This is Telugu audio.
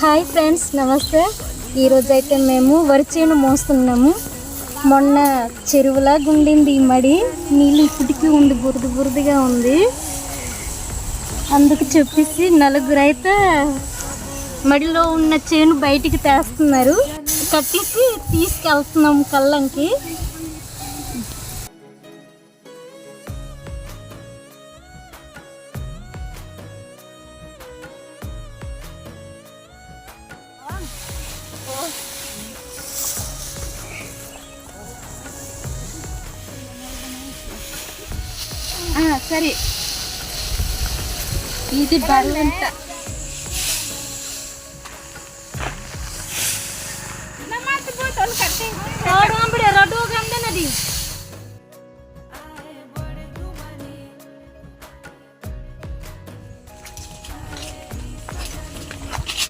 హాయ్ ఫ్రెండ్స్, నమస్తే. ఈరోజైతే మేము వరి చేను మోస్తున్నాము. మొన్న చెరువులాగా ఉండింది ఈ మడి, నీళ్ళు ఇప్పటికీ ఉంది, బురదగా ఉంది. అందుకు చెప్పేసి నలుగురు అయితే మడిలో ఉన్న చేను బయటికి తీస్తున్నారు. కట్టేసి తీసుకెళ్తున్నాము కళ్ళంకి. సరే, ఇది బర్రెంత రోడ్డు గందనది.